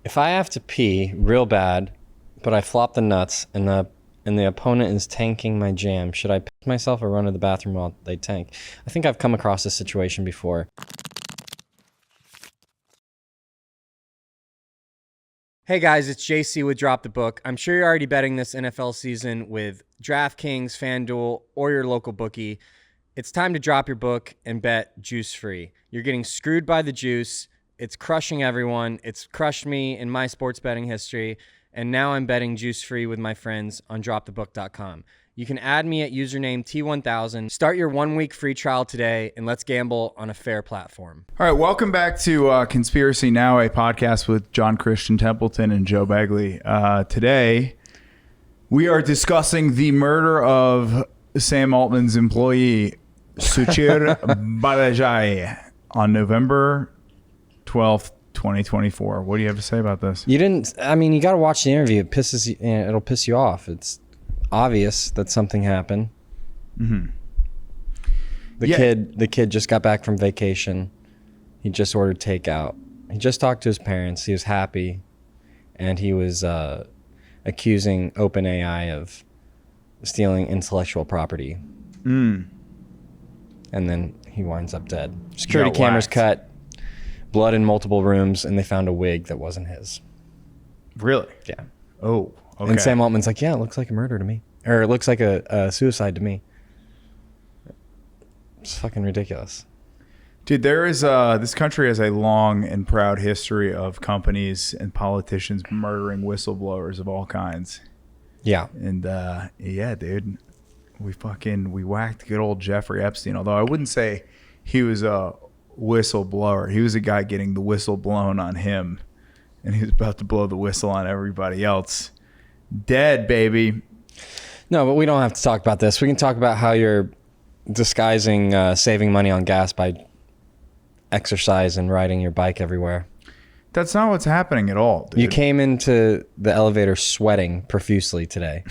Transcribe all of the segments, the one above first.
If I have to pee real bad, but I flop the nuts and the opponent is tanking my jam, should I piss myself or run to the bathroom while they tank? I think I've come across this situation before. Hey guys, it's JC with Drop the Book. I'm sure you're already betting this NFL season with DraftKings, FanDuel, or your local bookie. It's time to drop your book and bet juice-free. You're getting screwed by the juice. It's crushing everyone. It's crushed me in my sports betting history. And now I'm betting juice-free with my friends on dropthebook.com. You can add me at username T1000. Start your 1-week free trial today, and let's gamble on a fair platform. All right, welcome back to Conspiracy Now, a podcast with John Christian Templeton and Joe Begley. Today, we are discussing the murder of Sam Altman's employee, Suchir Balajai, on November 12th, 2024. What do you have to say about this? You got to watch the interview. It'll piss you off. It's obvious that something happened. Mm-hmm. The kid just got back from vacation. He just ordered takeout. He just talked to his parents. He was happy, and he was accusing OpenAI of stealing intellectual property. And then he winds up dead. Security cameras cut. Blood in multiple rooms, and they found a wig that wasn't his. Really? Yeah. Oh, okay. And Sam Altman's like, yeah, it looks like a murder to me. Or it looks like a suicide to me. It's fucking ridiculous. Dude, there is this country has a long and proud history of companies and politicians murdering whistleblowers of all kinds. Yeah. And yeah, dude, we whacked good old Jeffrey Epstein, although I wouldn't say he was a whistleblower. He was a guy getting the whistle blown on him, and he was about to blow the whistle on everybody else. Dead, baby. No, but we don't have to talk about this. We can talk about how you're disguising saving money on gas by exercise and riding your bike everywhere. That's not what's happening at all, dude. You came into the elevator sweating profusely today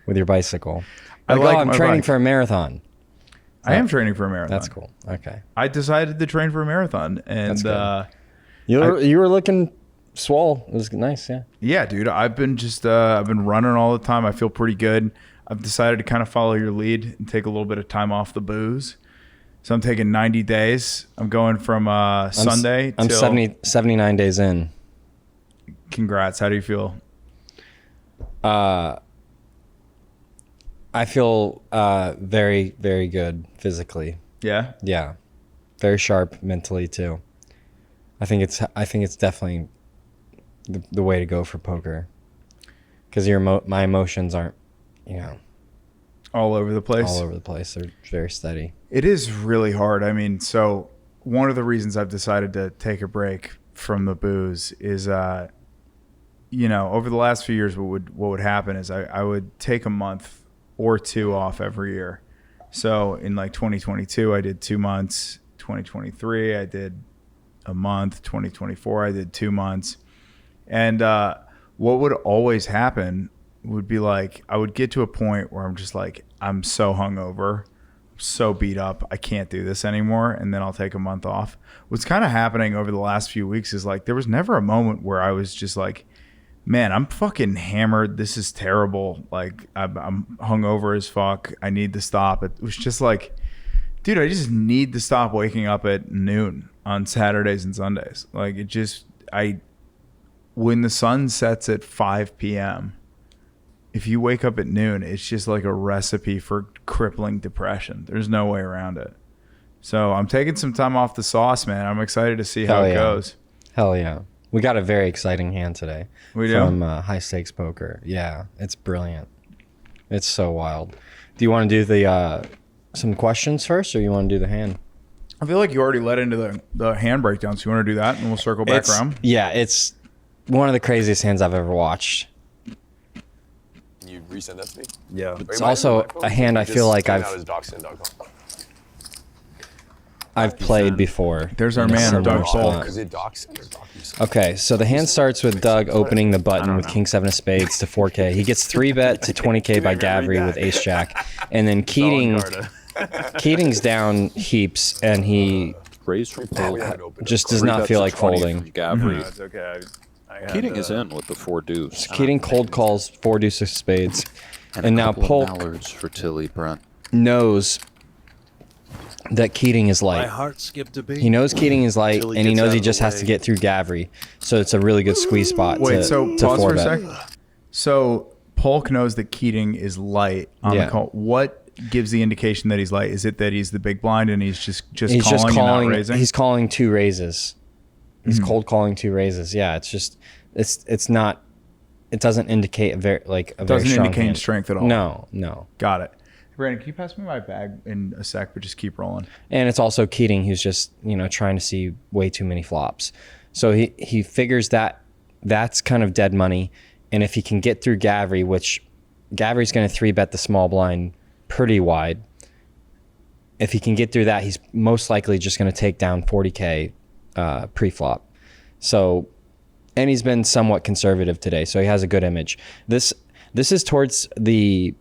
with your bicycle. I'm training for a marathon. I am training for a marathon. That's cool. Okay. I decided to train for a marathon, and you were looking swole. It was nice, yeah. Yeah, dude. I've been running all the time. I feel pretty good. I've decided to kind of follow your lead and take a little bit of time off the booze. So I'm taking 90 days. I'm going from Sunday I'm till 79 days in. Congrats. How do you feel? I feel very, very good physically. Yeah? Yeah. Very sharp mentally too. I think it's definitely the way to go for poker. Because my emotions aren't, all over the place. All over the place. They're very steady. It is really hard. I mean, so one of the reasons I've decided to take a break from the booze is over the last few years what would happen is I would take a month or two off every year. So in like 2022, I did 2 months. 2023, I did a month. 2024, I did 2 months. And what would always happen would be like, I would get to a point where I'm just like, I'm so hungover, so beat up, I can't do this anymore. And then I'll take a month off. What's kind of happening over the last few weeks is like, there was never a moment where I was just like, man, I'm fucking hammered. This is terrible. Like, I'm hungover as fuck. I need to stop. It was just like, dude, I just need to stop waking up at noon on Saturdays and Sundays. Like, when the sun sets at 5 p.m., if you wake up at noon, it's just like a recipe for crippling depression. There's no way around it. So I'm taking some time off the sauce, man. I'm excited to see how it goes. Hell yeah. We got a very exciting hand today. We do? From High Stakes Poker. Yeah, it's brilliant. It's so wild. Do you want to do some questions first, or you want to do the hand? I feel like you already led into the hand breakdown, so you want to do that, and we'll circle back around? Yeah, it's one of the craziest hands I've ever watched. You resend that to me? Yeah. It's also a hand I feel like I've played before. There's our man, Doug Polk. Is it docs? Okay, so the hand starts with Doug opening the button with King 7 of spades to 4K. He gets 3-bet to 20K by Gavry with Ace Jack. And then Keating's down heaps, and he just does not feel like folding. Gavry. It's okay. Keating is in with the 4 deuce. Keating cold calls 4 deuce of spades. And now Polk Mallards for Tilly Brent. knows that Keating is My light. heart skipped a beat. He knows Keating is light, Till he and he gets knows out he of the just has way. to get through Gavry. So it's a really good squeeze spot Wait, to, so to pause for a 4-bet. sec. So Polk knows that Keating is light on Yeah. the call. What gives the indication that he's light? Is it that he's the big blind and he's just He's calling just and calling. not raising? He's calling 2 raises. He's Mm-hmm. cold calling 2 raises. Yeah, it's just it's not. It doesn't indicate a very very Doesn't strong indicate hand. strength at all. No. Got it. Brandon, can you pass me my bag in a sec, but just keep rolling? And it's also Keating who's just, trying to see way too many flops. So he figures that that's kind of dead money. And if he can get through Gavry, which Gavry's going to 3-bet the small blind pretty wide. If he can get through that, he's most likely just going to take down 40K pre-flop. So, and he's been somewhat conservative today, so he has a good image. This is towards the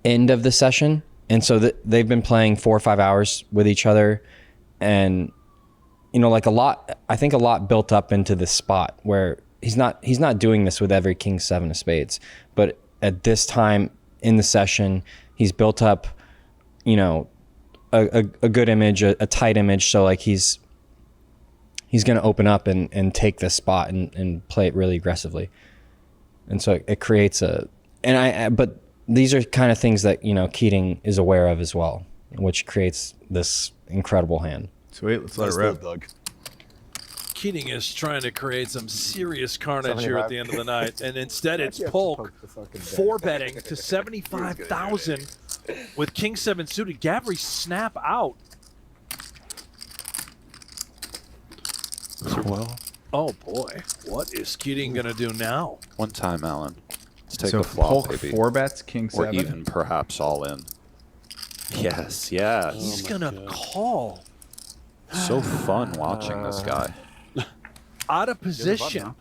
end of the session, and so they've been playing 4 or 5 hours with each other, and I think a lot built up into this spot where he's not doing this with every king 7 of spades, but at this time in the session he's built up a good image, a tight image, so like he's going to open up and take this spot and play it really aggressively, and so it creates but these are kind of things that Keating is aware of as well, which creates this incredible hand. Sweet, let's let Nice it little rip. Doug. Keating is trying to create some serious carnage here at the end of the night, and instead it's Polk 4-betting to 75,000 with king 7 suited. Gavry snap out. Well, Oh boy, what is Keating gonna do now? one time, Alan. Let's take So a flop, Polk maybe. 4-bets, king Or 7. even perhaps all in. Yes. He's gonna call So fun watching this guy. out of position,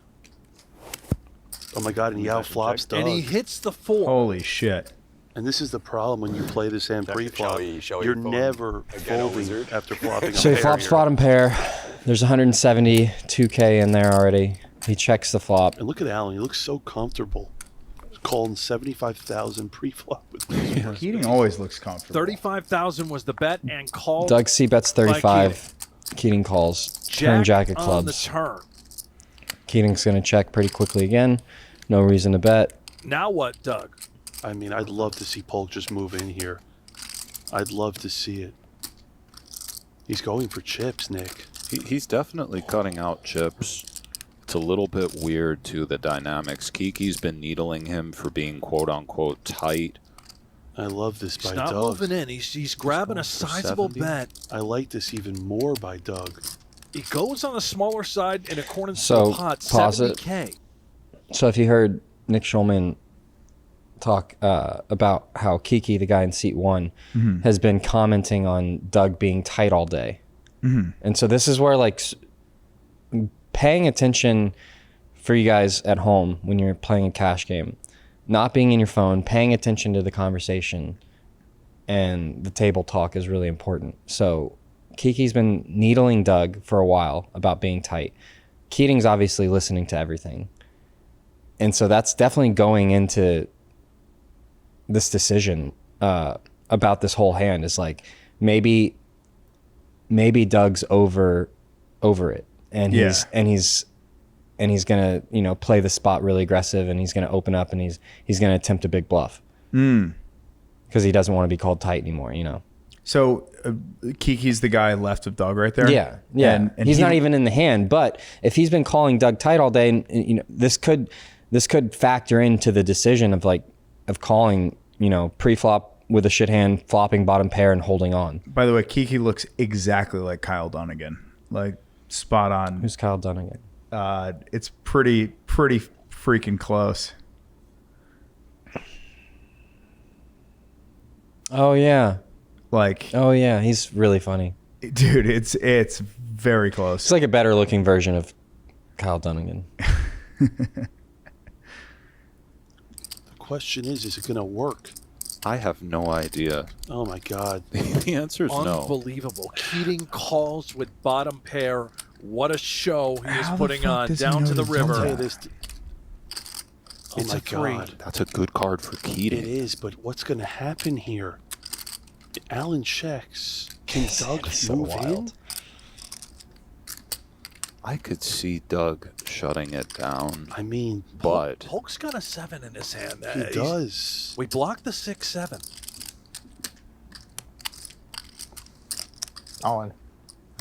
Oh my God, and he outflops Doug. and he hits the 4. Holy shit. And this is the problem when you play this hand pre-flop. shall we You're phone never again, folding wizard? after flopping So a he pair flops here. bottom pair. There's 172K in there already. He checks the flop. And look at Alan. He looks so comfortable. He's calling 75,000 pre-flop with me. Keating always looks comfortable. 35,000 was the bet and called. Doug C bets 35. Keating calls. Turn jack of on the clubs. turn. Keating's going to check pretty quickly again. No reason to bet. Now what, Doug? I mean, I'd love to see Polk just move in here. I'd love to see it. He's going for chips, Nick. He's definitely cutting out chips. It's a little bit weird, too, the dynamics. Kiki's been needling him for being quote-unquote tight. I love this He's by not Doug. moving in. He's grabbing a going for sizable 70. bet. I like this even more by Doug. He goes on the smaller side in accordance So, to the pot, pause it. 70K. So if you heard Nick Schulman talk about how Kiki, the guy in seat 1, has been commenting on Doug being tight all day. And so this is where paying attention for you guys at home when you're playing a cash game, not being in your phone, paying attention to the conversation and the table talk is really important. So Kiki's been needling Doug for a while about being tight. Keating's obviously listening to everything. And so that's definitely going into this decision about this whole hand is like maybe Doug's over it, and he's gonna play the spot really aggressive, and he's gonna open up, and he's gonna attempt a big bluff because he doesn't want to be called tight anymore. So Kiki's the guy left of Doug right there? Yeah. And he's not even in the hand, but if he's been calling Doug tight all day, and this could factor into the decision of calling pre-flop with a shit hand, flopping bottom pair, and holding on. By the way, Kiki looks exactly like Kyle Dunnigan. Like, spot on. Who's Kyle Dunnigan? It's pretty freaking close. Oh, yeah. Like, Oh, yeah. He's really funny. dude, it's very close. It's like a better looking version of Kyle Dunnigan. The question is it going to work? I have no idea. Oh, my God. The answer is no. Unbelievable. Keating calls with bottom pair What a show he is How the putting fuck on does he down know to the to jump river. that? Oh It's my a 3. God. That's a good card for Keating. It is, but what's going to happen here? Alan checks. Can Doug move in? I could see Doug shutting it down, I mean, but Polk's got a 7 in his hand. he does. We blocked the 6-7. On.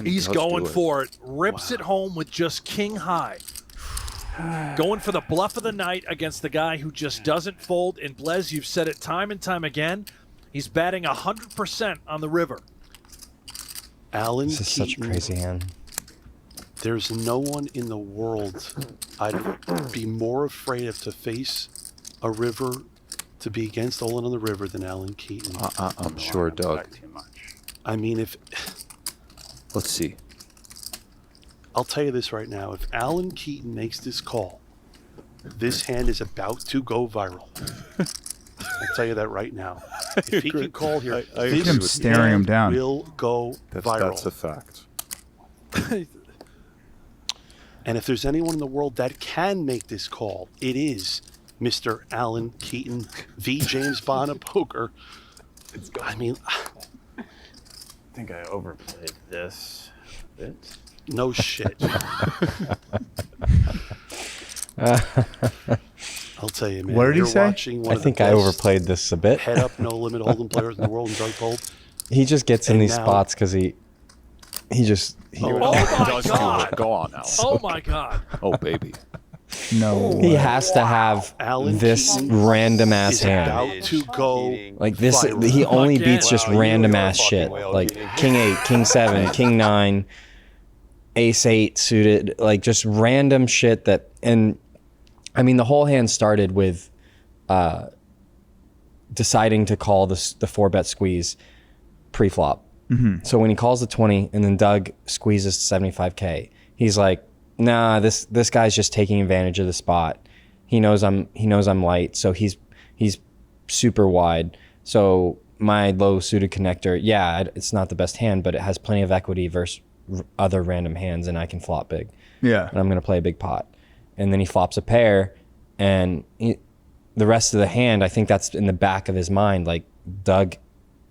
He's does going do it. for it. Rips it home with just king high. Going for the bluff of the night against the guy who just doesn't fold. And Blez, you've said it time and time again. He's batting 100% on the river. Alan This is such a Keaton, crazy hand. there's no one in the world I'd be more afraid of to face a river, to be against Olin on the river than Alan Keaton. I'm sure Doug. I mean, if Let's see. I'll tell you this right now, if Alan Keaton makes this call, this hand is about to go viral. I'll tell you that right now. If he can call here, I this agree with staring him hand down. will go viral. That's a fact. And if there's anyone in the world that can make this call, it is Mr. Alan Keaton, v. James Bond of poker. I mean, I think I overplayed this a bit. no shit. I'll tell you, man. What did he you're say? Watching one I of the think I best overplayed this a bit. head up, no limit hold'em players in the world, and Doug Holt. He just gets in And these now- spots because he Oh my Does do God. it. Go on now. Oh my God. Oh, baby. No. he way. has to have Alan this Keaton random ass is hand. about to go Like this, viral. he only Again. beats just random ass shit. Like king 8, king 7, king 9, ace 8 suited, like just random shit that. And I mean, the whole hand started with deciding to call the 4-bet squeeze pre-flop. So when he calls the 20 and then Doug squeezes 75K, he's like, nah, this guy's just taking advantage of the spot. He knows I'm light, so he's super wide. So my low suited connector, yeah, it's not the best hand, but it has plenty of equity versus other random hands, and I can flop big. Yeah. And I'm gonna play a big pot. And then he flops a pair, and the rest of the hand, I think that's in the back of his mind. Like Doug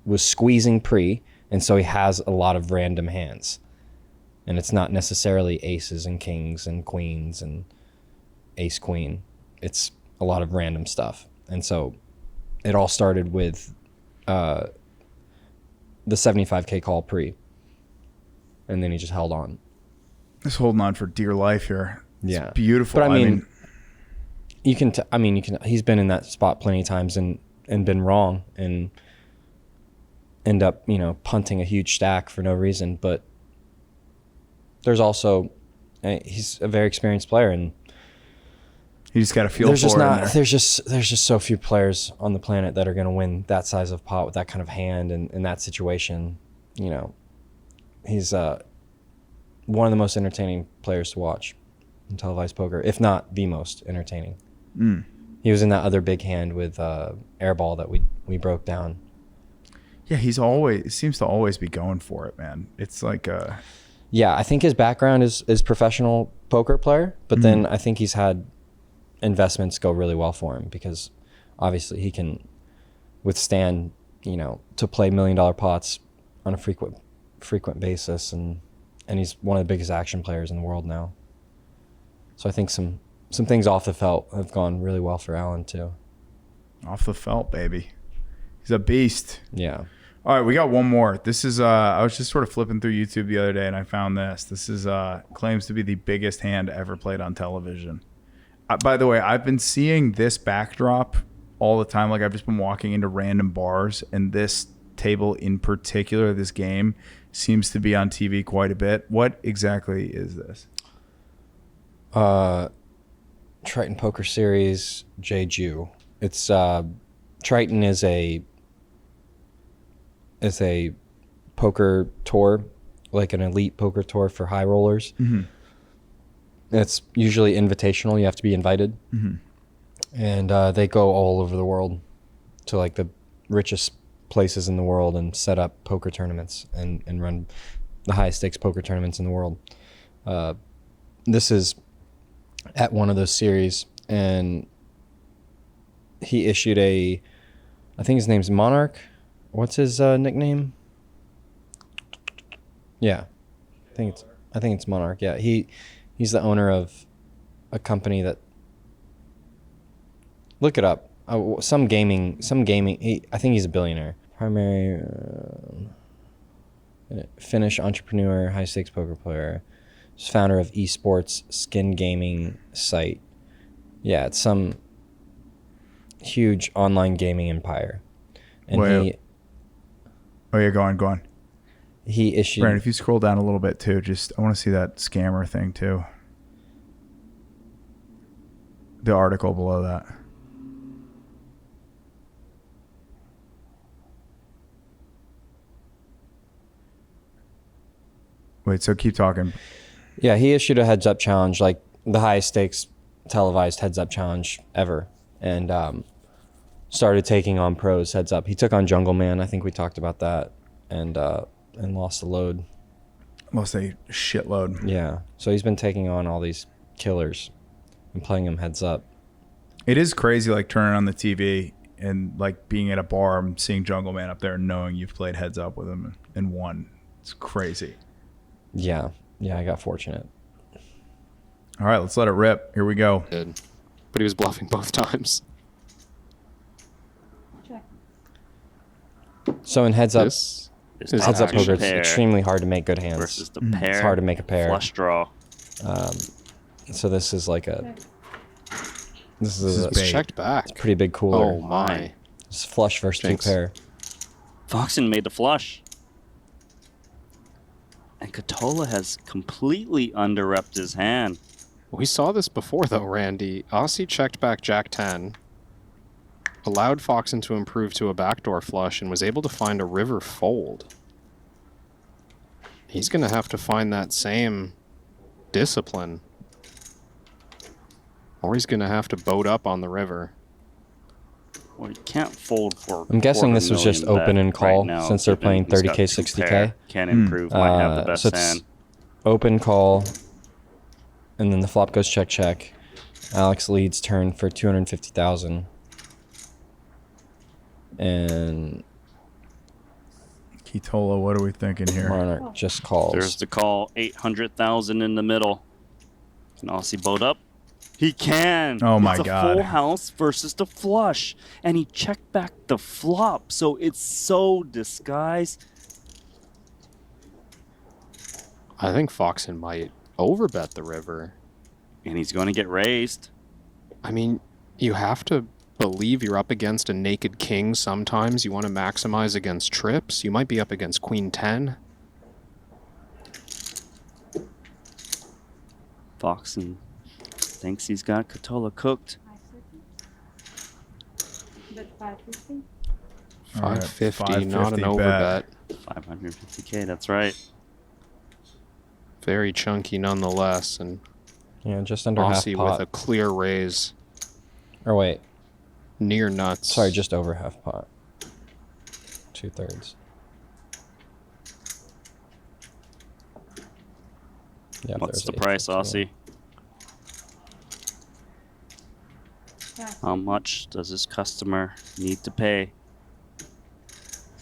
was squeezing pre, and so he has a lot of random hands. And it's not necessarily aces and kings and queens and ace queen. It's a lot of random stuff. And so it all started with the 75K call pre. And then he just held on. Just holding on for dear life here. It's Yeah. beautiful. But I mean you can he's been in that spot plenty of times and been wrong and end up, punting a huge stack for no reason. But there's also, he's a very experienced player, and you just got to feel there's for just it. not there's just so few players on the planet that are going to win that size of pot with that kind of hand and in that situation. He's one of the most entertaining players to watch in televised poker, if not the most entertaining. He was in that other big hand with Airball that we broke down. Yeah, he seems to always be going for it, man. It's like Yeah, I think his background is professional poker player, but then I think he's had investments go really well for him because obviously he can withstand, to play $1 million pots on a frequent basis, and he's one of the biggest action players in the world now. So I think some things off the felt have gone really well for Alan too. off the felt, baby. He's a beast. Yeah. All right, we got one more. This is I was just sort of flipping through YouTube the other day and I found this. This is claims to be the biggest hand ever played on television. By the way, I've been seeing this backdrop all the time. Like I've just been walking into random bars, and this table in particular, this game, seems to be on TV quite a bit. What exactly is this? Triton Poker Series, Jeju. It's Triton is a poker tour, like an elite poker tour for high rollers. It's usually invitational. You have to be invited. And they go all over the world to like the richest places in the world and set up poker tournaments and run the highest stakes poker tournaments in the world. This is at one of those series, and he issued I think his name's Monarch. What's his nickname? Yeah, I think it's Monarch. Yeah, he's the owner of a company that. Look it up. Some gaming. I think he's a billionaire. Primary Finnish entrepreneur, high stakes poker player. He's founder of esports skin gaming site. Yeah, it's some huge online gaming empire. And Oh yeah, go on. He issued. Brandon, if you scroll down a little bit too, I want to see that scammer thing too. The article below that. Wait, so keep talking. Yeah, he issued a heads up challenge, like the highest stakes televised heads up challenge ever, and started taking on pros heads up. He took on Jungle Man. I think we talked about that, and lost a load. Lost a shitload. Yeah, so he's been taking on all these killers and playing them heads up. It is crazy, like turning on the TV and like being at a bar and seeing Jungle Man up there and knowing you've played heads up with him and won. It's crazy. Yeah, I got fortunate. All right, let's let it rip. Here we go. But he was bluffing both times. So in heads up, This This heads up poker, it's pair extremely hard to make good hands. versus the pair. It's hard to make a pair. Flush draw. So this is like a. This is a It's checked back. pretty big cooler. Oh my. It's flush versus Thanks. two pair. Foxen made the flush. And Katola has completely under-repped his hand. We saw this before though, Randy. Aussie checked back Jack 10, allowed Foxen to improve to a backdoor flush, and was able to find a river fold. He's going to have to find that same discipline, or he's going to have to boat up on the river. Well, you can't fold for. I'm guessing this was just $250,000 open and bet call right now, since they're given playing he's got 30K, two 60K. pair. Can improve, might have the best So it's hand. open call, and then the flop goes check. Alex leads turn for 250,000, and Kitola, what are we thinking here? Monarch just calls. There's the call, 800,000 in the middle. Can Aussie boat up? He can. Oh my it's a God. full house versus the flush, and he checked back the flop, so it's so disguised. I think Foxen might overbet the river. And he's going to get raised. I mean, you have to believe you're up against a naked king sometimes. You want to maximize against trips. You might be up against queen 10. Foxen thinks he's got Katola cooked. 550, All right, not an 550 overbet. 550K, that's right. Very chunky nonetheless, and Yeah, just under Aussie half pot. with a clear raise. Or wait, Near nuts. sorry, just over half pot. 2/3. Yeah, What's there's the price, 850. Aussie? How much does this customer need to pay?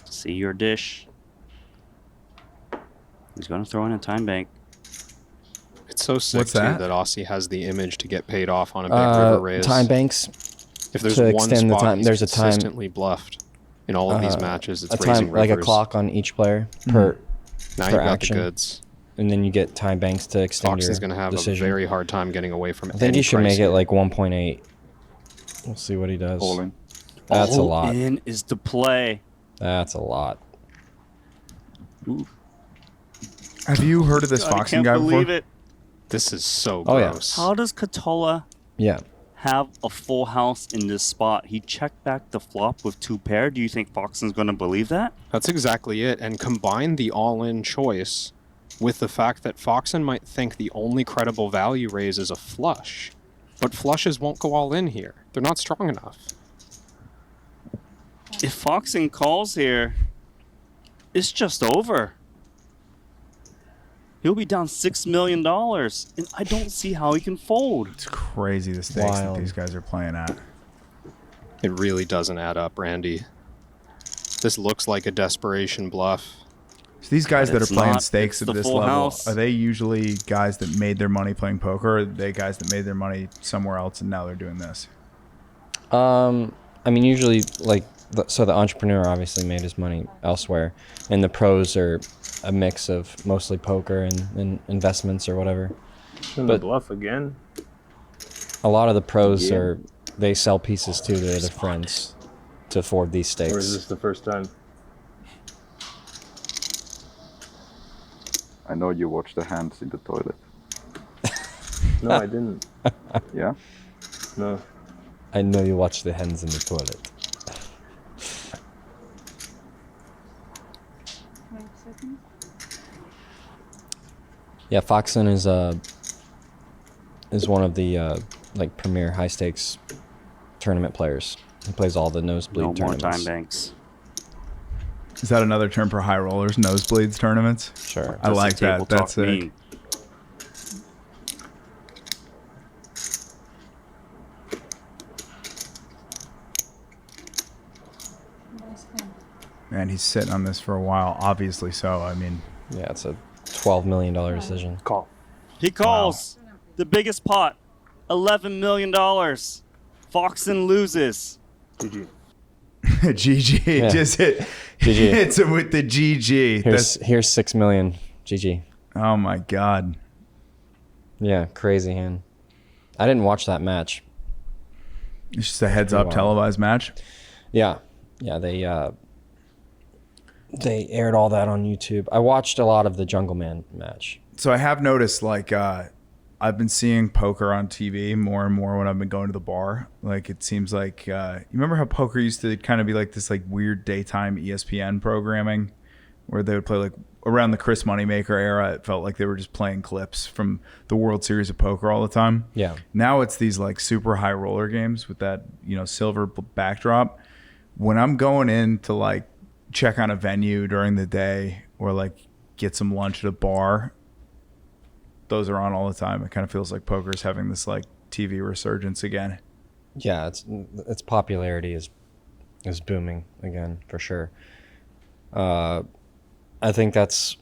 See your dish. He's going to throw in a time bank. It's so sick What's too that? that Aussie has the image to get paid off on a big river raise. Time banks. If there's to one extend the spot time- he's there's a time- consistently bluffed in all of these matches, it's A raising time, like a rivers. clock on each player per, Now per you've got action. the goods. and then you get time banks to extend Fox your is going to have decision. a very hard time getting away from I think any he should price make it here. like 1.8. We'll see what he does. All in. That's a All lot. in is the play. That's a lot. Have you heard of this God, I Foxen can't guy believe before? it. This is so Oh, yeah. gross. How does Katola Yeah. have a full house in this spot? He checked back the flop with two pair. Do you think Foxen's going to believe that? That's exactly it. And combine the all-in choice with the fact that Foxen might think the only credible value raise is a flush. But flushes won't go all in here. They're not strong enough. If Foxen calls here, it's just over. He'll be down $6 million, and I don't see how he can fold. It's crazy the stakes that Wild. these guys are playing at. It really doesn't add up, Randy. This looks like a desperation bluff. So these guys But that are it's playing not. stakes It's at the this full level, house. are they usually guys that made their money playing poker, or are they guys that made their money somewhere else and now they're doing this? I mean, usually, like, so the entrepreneur obviously made his money elsewhere, and the pros are a mix of mostly poker and investments or whatever. And the bluff again. A lot of the pros they sell pieces to their other friends to afford these stakes. Or is this the first time? I know you watch the hands in the toilet. No, I didn't. Yeah? No. I know you watch the hens in the toilet. Yeah, Foxen is one of the like premier high stakes tournament players. He plays all the nosebleed No more tournaments. time banks. Is that another term for high rollers, nosebleeds tournaments? Sure. I like that. That's Talk it. me. Man, he's sitting on this for a while. Obviously so. I mean, Yeah, it's a $12 million decision. Call. He calls the biggest pot, $11 million. Foxen loses. GG. GG. Yeah. Just hit. GG. Hits him with the GG. Here's $6 million. GG. Oh my God. Yeah, crazy hand. I didn't watch that match. It's just a heads up Wow. televised match. Yeah, they aired all that on YouTube. I watched a lot of the Jungle Man match. So I have noticed, like, I've been seeing poker on TV more and more when I've been going to the bar. Like, it seems like, you remember how poker used to kind of be like this like weird daytime ESPN programming where they would play like around the Chris Moneymaker era. It felt like they were just playing clips from the World Series of Poker all the time. Yeah. Now it's these like super high roller games with that, silver backdrop. When I'm going in to like check on a venue during the day or like get some lunch at a bar, those are on all the time. It kind of feels like poker is having this like TV resurgence again. Yeah, its popularity is booming again for sure. I think that's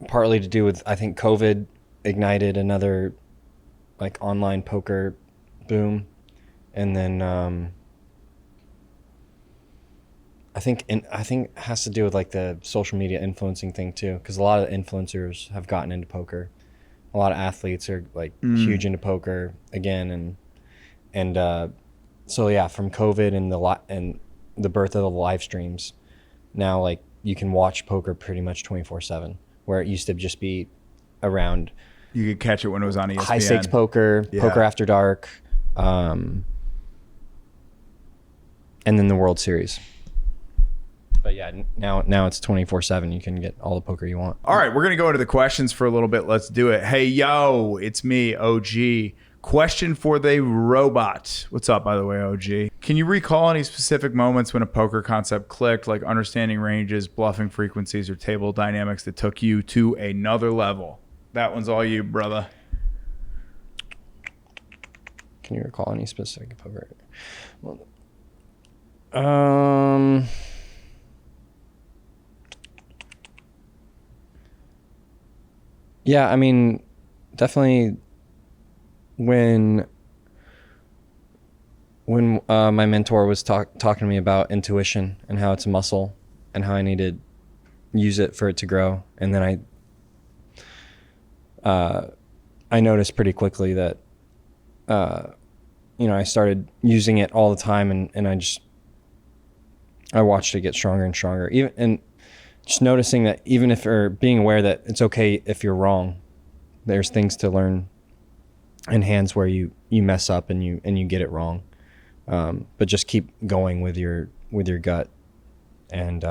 partly to do with, I think COVID ignited another like online poker boom, and then I think it has to do with like the social media influencing thing too, because a lot of influencers have gotten into poker. A lot of athletes are like huge into poker again, and so yeah, from COVID and the birth of the live streams, now like you can watch poker pretty much 24/7, where it used to just be around. You could catch it when it was on ESPN. High stakes poker, Yeah. poker after dark, and then the World Series. But yeah, now it's 24/7. You can get all the poker you want. All right, we're going to go into the questions for a little bit. Let's do it. Hey, yo, it's me, OG. Question for the robot. What's up, by the way, OG? Can you recall any specific moments when a poker concept clicked, like understanding ranges, bluffing frequencies, or table dynamics that took you to another level? That one's all you, brother. Can you recall any specific poker? Well, yeah, I mean, definitely when my mentor was talking to me about intuition and how it's a muscle and how I need to use it for it to grow, and then I noticed pretty quickly that I started using it all the time, and I watched it get stronger and stronger. And just noticing that even if, or being aware that it's okay if you're wrong, there's things to learn in hands where you mess up and you get it wrong, but just keep going with your gut, and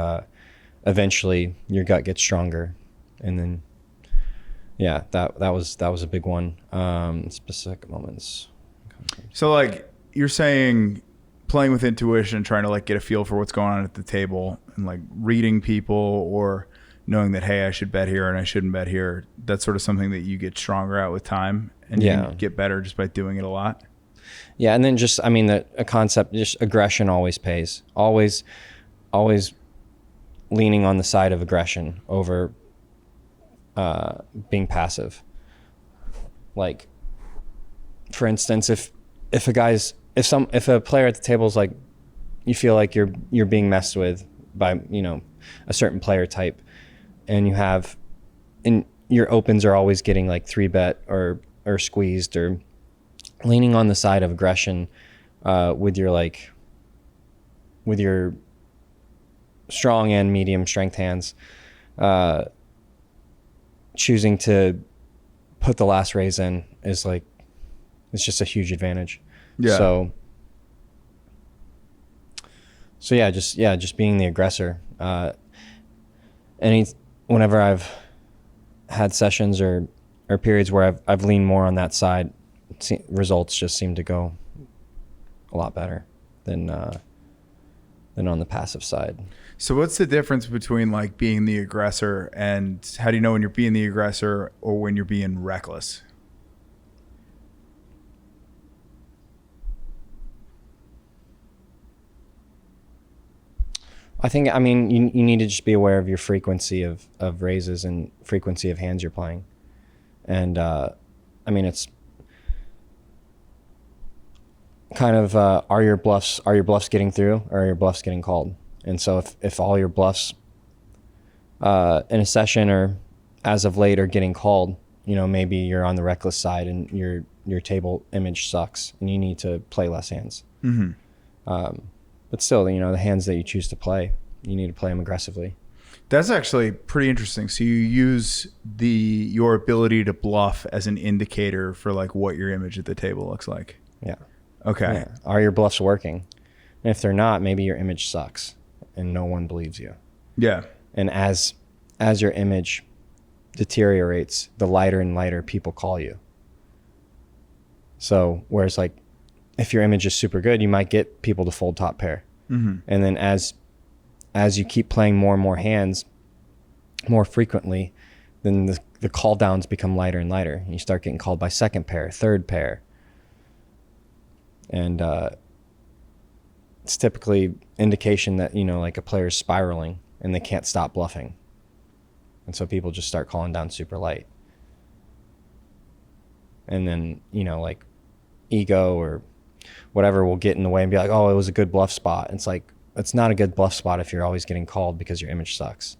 eventually your gut gets stronger, and then yeah, that was a big one. Specific moments. So, like, you're saying playing with intuition, trying to, like, get a feel for what's going on at the table and, like, reading people or knowing that, hey, I should bet here and I shouldn't bet here. That's sort of something that you get stronger at with time, and you get better just by doing it a lot. Yeah, and then just, I mean, a concept, just aggression always pays. Always leaning on the side of aggression over being passive. Like, for instance, if a player at the table is like, you feel like you're being messed with by, you know, a certain player type, and your opens are always getting like 3-bet or squeezed, or leaning on the side of aggression with your strong and medium strength hands, choosing to put the last raise in is like, it's just a huge advantage. Yeah. So yeah, just being the aggressor. Whenever I've had sessions or periods where I've leaned more on that side, results just seem to go a lot better than on the passive side. So what's the difference between like being the aggressor, and how do you know when you're being the aggressor or when you're being reckless? I think, I mean, you need to just be aware of your frequency of raises and frequency of hands you're playing. And I mean, it's kind of are your bluffs getting through, or are your bluffs getting called? And so if all your bluffs in a session or as of late are getting called, you know, maybe you're on the reckless side and your table image sucks and you need to play less hands. Mm-hmm. But still, you know, the hands that you choose to play, you need to play them aggressively. That's actually pretty interesting. So you use your ability to bluff as an indicator for like what your image at the table looks like. Yeah. Okay. Yeah. Are your bluffs working? And if they're not, maybe your image sucks and no one believes you. Yeah. And as your image deteriorates, the lighter and lighter people call you. So whereas like if your image is super good, you might get people to fold top pair. Mm-hmm. And then as you keep playing more and more hands more frequently, then the call downs become lighter and lighter. And you start getting called by second pair, third pair. And it's typically indication that, you know, like a player's spiraling and they can't stop bluffing. And so people just start calling down super light. And then, you know, like ego or whatever will get in the way and be like, oh, it was a good bluff spot. It's like, it's not a good bluff spot if you're always getting called because your image sucks.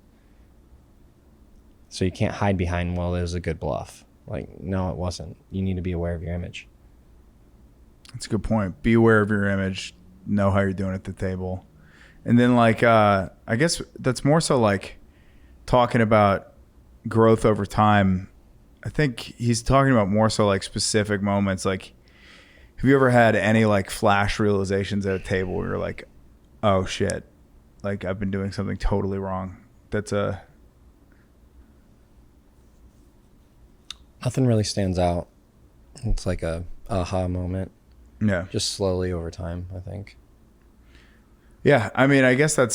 So you can't hide behind, well, it was a good bluff. Like, no, it wasn't. You need to be aware of your image. That's a good point. Be aware of your image. Know how you're doing at the table. And then like, I guess that's more so like talking about growth over time. I think he's talking about more so like specific moments. Like, have you ever had any like flash realizations at a table where you're like, oh shit, like I've been doing something totally wrong? Nothing really stands out. It's like a aha moment. Yeah. Just slowly over time, I think. Yeah. I mean, I guess that's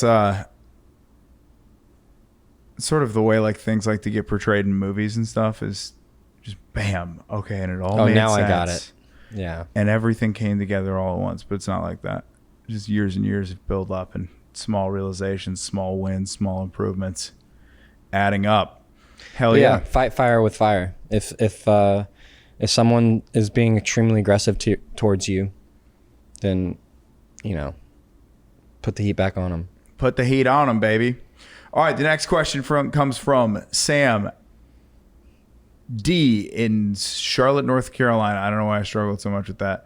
sort of the way like things like to get portrayed in movies and stuff is just bam. Okay. And it all made now sense. I got it. Yeah. And everything came together all at once, but it's not like that. Just years and years of build up and small realizations, small wins, small improvements adding up. Hell yeah. Fight fire with fire. If someone is being extremely aggressive towards you, then, you know, put the heat back on them. Put the heat on them, baby. All right, the next question comes from Sam D in Charlotte, North Carolina. I don't know why I struggled so much with that.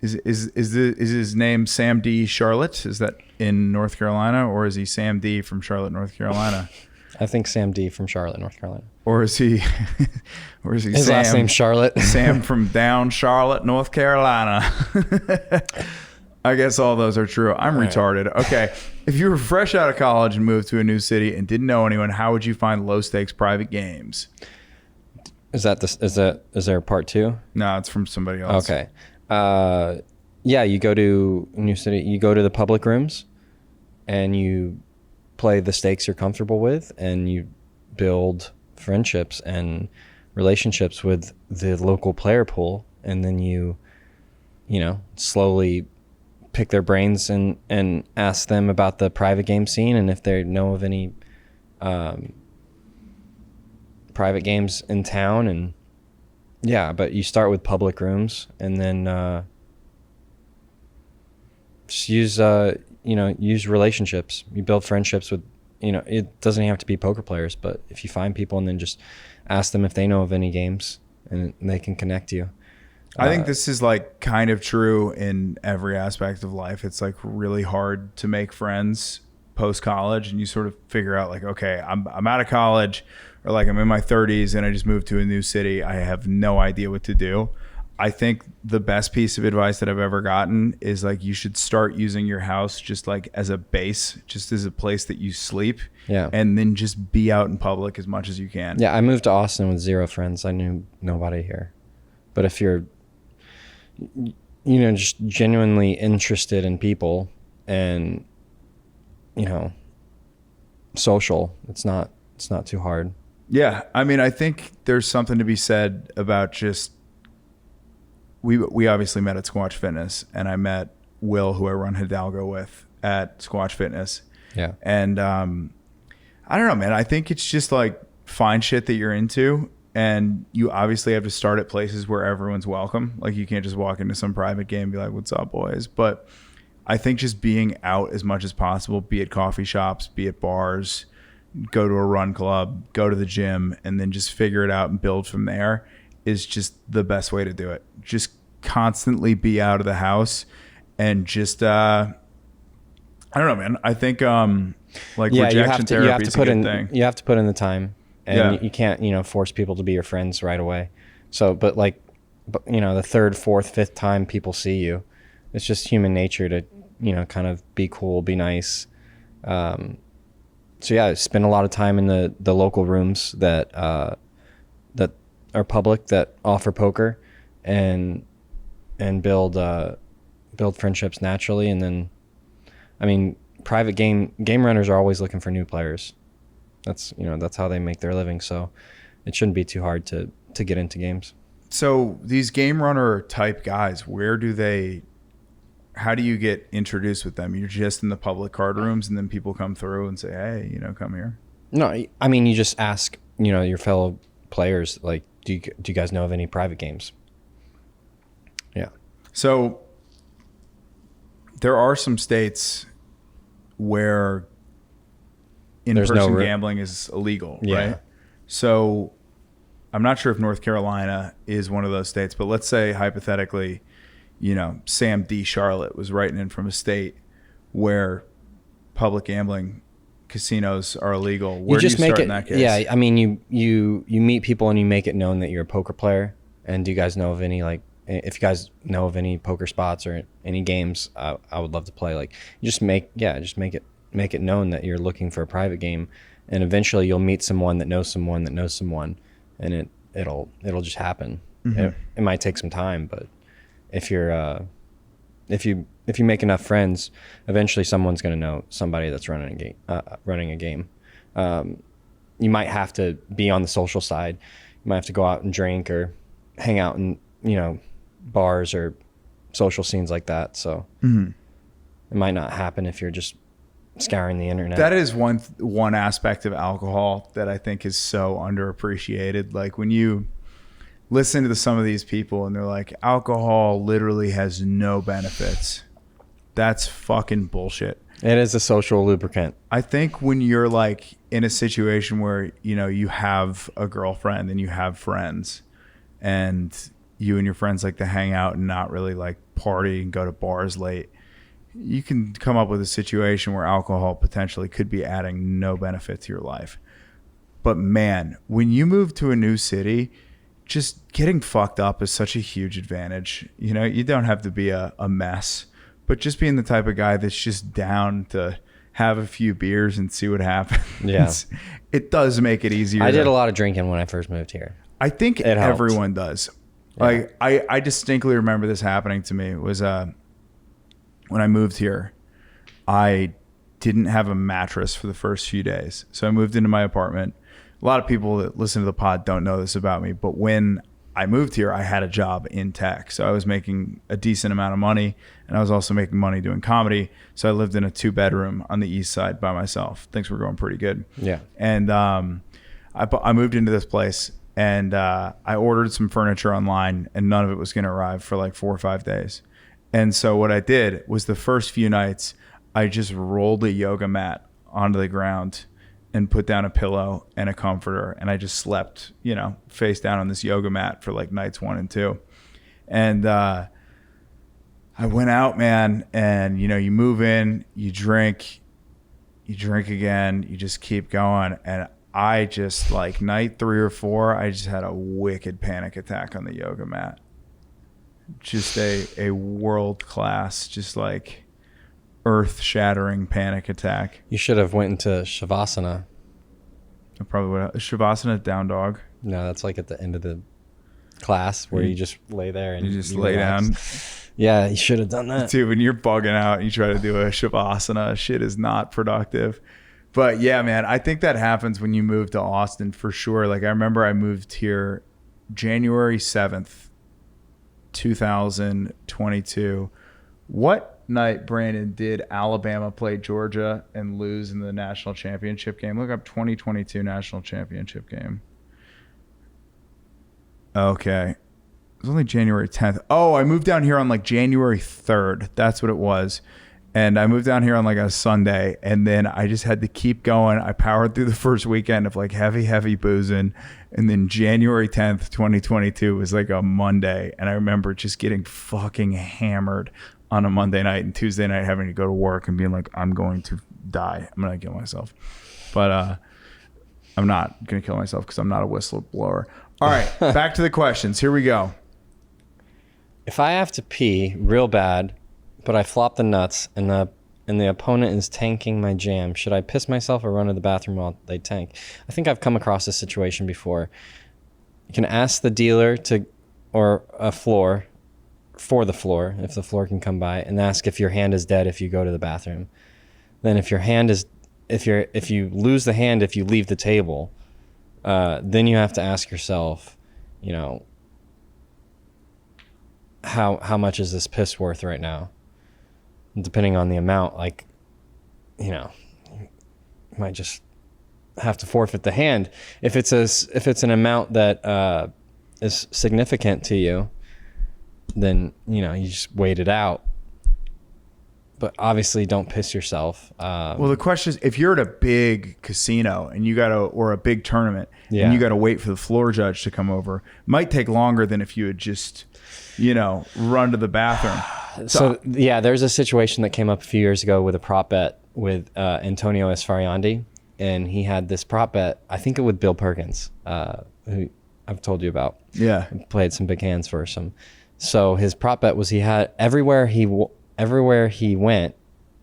Is his name Sam D Charlotte? Is that in North Carolina, or is he Sam D from Charlotte, North Carolina? I think Sam D from Charlotte, North Carolina. Or is he his last name's Charlotte? Sam from down Charlotte, North Carolina. I guess all those are true. I'm retarded. Okay. If you were fresh out of college and moved to a new city and didn't know anyone, how would you find low stakes private games? Is there a part two? No, it's from somebody else. Okay. Yeah, you go to a new city, you go to the public rooms and you play the stakes you're comfortable with, and you build friendships and relationships with the local player pool, and then you know, slowly pick their brains and ask them about the private game scene, and if they know of any private games in town. And yeah, but you start with public rooms, and then just use use relationships. You build friendships with, you know, it doesn't have to be poker players, but if you find people and then just ask them if they know of any games, and they can connect you. I think this is like kind of true in every aspect of life. It's like really hard to make friends post college, and you sort of figure out like, okay, I'm out of college, or like I'm in my 30s and I just moved to a new city. I have no idea what to do. I think the best piece of advice that I've ever gotten is like, you should start using your house just like as a base, just as a place that you sleep. Yeah. And then just be out in public as much as you can. Yeah, I moved to Austin with 0 friends. I knew nobody here. But if you're, you know, just genuinely interested in people and, you know, social, it's not too hard. Yeah. I mean, I think there's something to be said about just, we obviously met at Squatch Fitness, and I met Will, who I run Hidalgo with, at Squatch Fitness. Yeah. And I don't know, man. I think it's just like, find shit that you're into, and you obviously have to start at places where everyone's welcome. Like, you can't just walk into some private game and be like, what's up, boys? But I think just being out as much as possible, be it coffee shops, be it bars, go to a run club, go to the gym, and then just figure it out and build from there, is just the best way to do it. Just constantly be out of the house, and just I don't know, man. I think like rejection therapy is a good thing. You have to put in the time, and you can't, you know, force people to be your friends right away. So, but you know, the 3rd, 4th, 5th time people see you, it's just human nature to, you know, kind of be cool, be nice. So yeah, spend a lot of time in the local rooms that are public, that offer poker, and build friendships naturally. And then, I mean, private game runners are always looking for new players. That's, you know, that's how they make their living. So it shouldn't be too hard to get into games. So these game runner type guys, how do you get introduced with them? You're just in the public card rooms, and then people come through and say, hey, you know, come here. No, I mean, you just ask, you know, your fellow players, like, do you guys know of any private games? Yeah. So there are some states where in-person gambling is illegal, right? So I'm not sure if North Carolina is one of those states, but let's say hypothetically, you know, Sam D. Charlotte was writing in from a state where public gambling casinos are illegal. Where do you start in that case? Yeah, I mean, you meet people and you make it known that you're a poker player. And do you guys know of any, like, if you guys know of any poker spots or any games, I would love to play. Like, you just make it known that you're looking for a private game, and eventually you'll meet someone that knows someone that knows someone, and it'll just happen. Mm-hmm. It might take some time, but if you make enough friends, eventually someone's going to know somebody that's running a game. You might have to be on the social side. You might have to go out and drink or hang out in, you know, bars or social scenes like that. So it might not happen if you're just scouring the internet. That is one aspect of alcohol that I think is so underappreciated. Like, when you listen to some of these people and they're like, alcohol literally has no benefits. That's fucking bullshit. It is a social lubricant. I think when you're like in a situation where, you know, you have a girlfriend and you have friends, and you and your friends like to hang out and not really like party and go to bars late, you can come up with a situation where alcohol potentially could be adding no benefit to your life. But man, when you move to a new city, just getting fucked up is such a huge advantage. You know, you don't have to be a mess, but just being the type of guy that's just down to have a few beers and see what happens. Yeah. It does make it easier. I did a lot of drinking when I first moved here. I think everyone does. Yeah. Like, I distinctly remember this happening to me. It was when I moved here, I didn't have a mattress for the first few days. So I moved into my apartment. a lot of people that listen to the pod don't know this about me, but when I moved here, I had a job in tech. So I was making a decent amount of money, and I was also making money doing comedy. So I lived in a 2-bedroom on the east side by myself. Things were going pretty good. Yeah. And I moved into this place, and I ordered some furniture online, and none of it was going to arrive for like 4 or 5 days. And so what I did was the first few nights, I just rolled a yoga mat onto the ground and put down a pillow and a comforter, and I just slept, face down on this yoga mat for like nights 1 and 2. And I went out, man, and you move in, you drink again, you just keep going. And I just, like, night 3 or 4, I just had a wicked panic attack on the yoga mat. Just a world-class, just like earth-shattering panic attack. You should have went into Shavasana. I probably would have. Shavasana, down dog. No, that's like at the end of the class where you just lay there and you just lay down. Yeah, you should have done that. Dude, when you're bugging out and you try to do a Shavasana, shit is not productive. But yeah, man, I think that happens when you move to Austin for sure. Like, I remember I moved here January 7th, 2022. What night, Brandon, did Alabama play Georgia and lose in the national championship game? Look up 2022 national championship game. Okay. It was only January 10th. Oh, I moved down here on like January 3rd. That's what it was. And I moved down here on like a Sunday, and then I just had to keep going. I powered through the first weekend of like heavy boozing. And then January 10th, 2022 was like a Monday. And I remember just getting fucking hammered on a Monday night, and Tuesday night having to go to work and being like, I'm going to die. I'm going to kill myself. But I'm not going to kill myself because I'm not a whistleblower. All right, back to the questions. Here we go. If I have to pee real bad, but I flop the nuts and the opponent is tanking my jam, should I piss myself or run to the bathroom while they tank? I think I've come across this situation before. You can ask the dealer or a floor, for the floor, if the floor can come by, and ask if your hand is dead if you go to the bathroom. Then if you lose the hand if you leave the table, then you have to ask yourself, how much is this piss worth right now? Depending on the amount, you might just have to forfeit the hand. If it's an amount that is significant to you, then you just wait it out. But obviously don't piss yourself. Well, the question is, if you're at a big casino and or a big tournament, and you got to wait for the floor judge to come over, it might take longer than if you had just run to the bathroom. So there's a situation that came up a few years ago with a prop bet with Antonio Esfariandi, and he had this prop bet, I think it with Bill Perkins, who I've told you about. Yeah, played some big hands for some. So his prop bet was he had everywhere he went,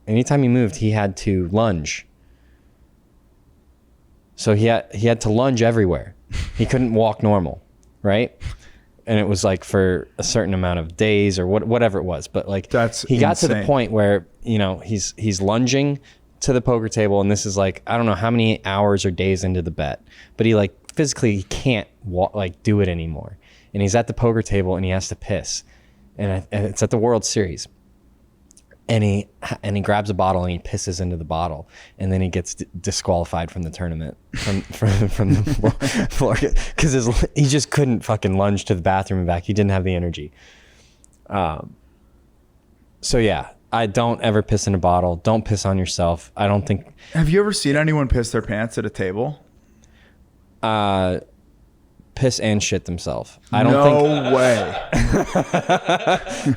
anytime he moved, he had to lunge. So he had to lunge everywhere. He couldn't walk normal, right? And it was like for a certain amount of days or whatever it was. But like he got to the point where he's lunging to the poker table, and this is like I don't know how many hours or days into the bet, but he like physically can't do it anymore. And he's at the poker table and he has to piss, and it's at the World Series. And he grabs a bottle and he pisses into the bottle, and then he gets disqualified from the tournament from the floor because he just couldn't fucking lunge to the bathroom and back. He didn't have the energy. So yeah, I don't ever piss in a bottle. Don't piss on yourself. I don't think. Have you ever seen anyone piss their pants at a table? Piss and shit themselves. I don't think. No way.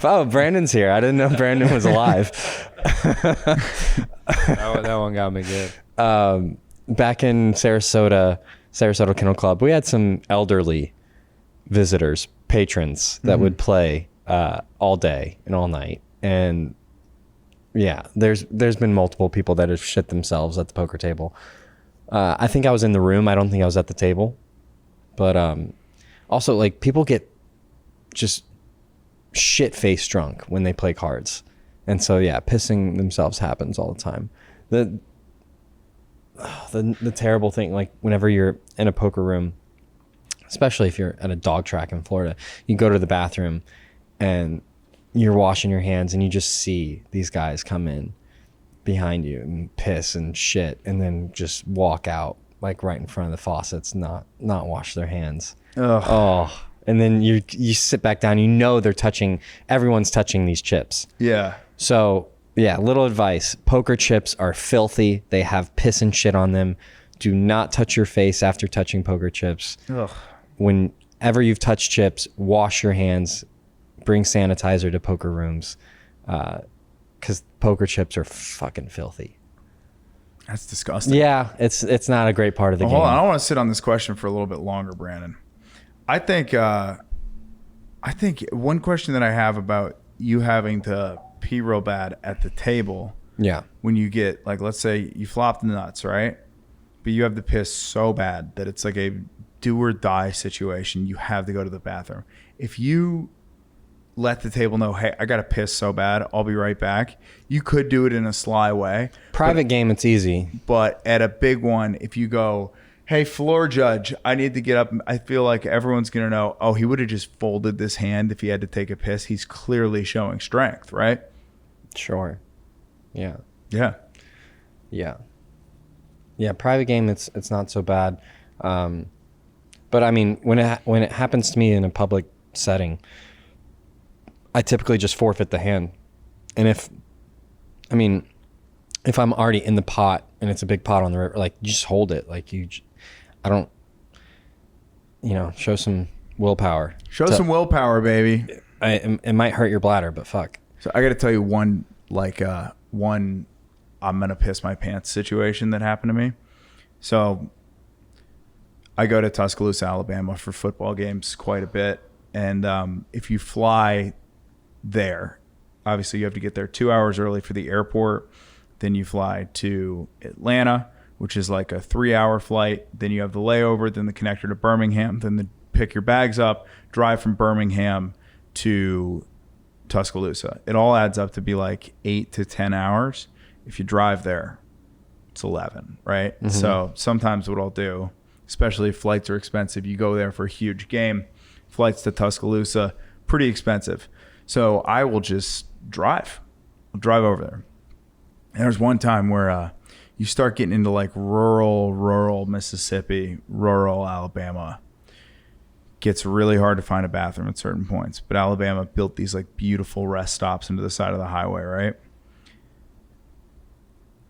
Oh, Brandon's here. I didn't know Brandon was alive. That one got me good. Back in Sarasota Kennel Club, we had some elderly visitors, patrons that would play all day and all night. And yeah, there's been multiple people that have shit themselves at the poker table. I think I was in the room. I don't think I was at the table. But also, like, people get just shit-faced drunk when they play cards. And so, yeah, pissing themselves happens all the time. the terrible thing, like whenever you're in a poker room, especially if you're at a dog track in Florida, you go to the bathroom and you're washing your hands and you just see these guys come in behind you and piss and shit and then just walk out like right in front of the faucets, not wash their hands. Ugh. Oh, and then you sit back down, you know everyone's touching these chips. Yeah. So yeah, little advice. Poker chips are filthy. They have piss and shit on them. Do not touch your face after touching poker chips. Ugh. Whenever you've touched chips, wash your hands. Bring sanitizer to poker rooms, because poker chips are fucking filthy. That's disgusting. Yeah, it's not a great part of the game. Hold on, I want to sit on this question for a little bit longer, Brandon. I think one question that I have about you having to pee real bad at the table. Yeah. When you get, like, let's say you flop the nuts, right? But you have to piss so bad that it's like a do or die situation. You have to go to the bathroom. If you let the table know, hey, I got to piss so bad, I'll be right back. You could do it in a sly way. Private game, it's easy. But at a big one, if you go, hey, floor judge, I need to get up. I feel like everyone's going to know, oh, he would have just folded this hand if he had to take a piss. He's clearly showing strength, right? Sure. Yeah. Yeah. Yeah. Yeah, private game, it's not so bad. But I mean, when it happens to me in a public setting, I typically just forfeit the hand. And if I'm already in the pot and it's a big pot on the river, like, you just hold it. Like, show some willpower. Show some willpower, baby. It might hurt your bladder, but fuck. So I got to tell you one I'm going to piss my pants situation that happened to me. So I go to Tuscaloosa, Alabama for football games quite a bit. And if you fly there, obviously you have to get there 2 hours early for the airport. Then you fly to Atlanta, which is like a 3-hour flight. Then you have the layover, then the connector to Birmingham, then pick your bags up, drive from Birmingham to Tuscaloosa. It all adds up to be like 8 to 10 hours. If you drive there, it's 11, right? Mm-hmm. So sometimes what I'll do, especially if flights are expensive, you go there for a huge game. Flights to Tuscaloosa, pretty expensive. So I will just drive. I'll drive over there. And there's one time where you start getting into like rural Mississippi, rural Alabama. Gets really hard to find a bathroom at certain points. But Alabama built these like beautiful rest stops into the side of the highway, right?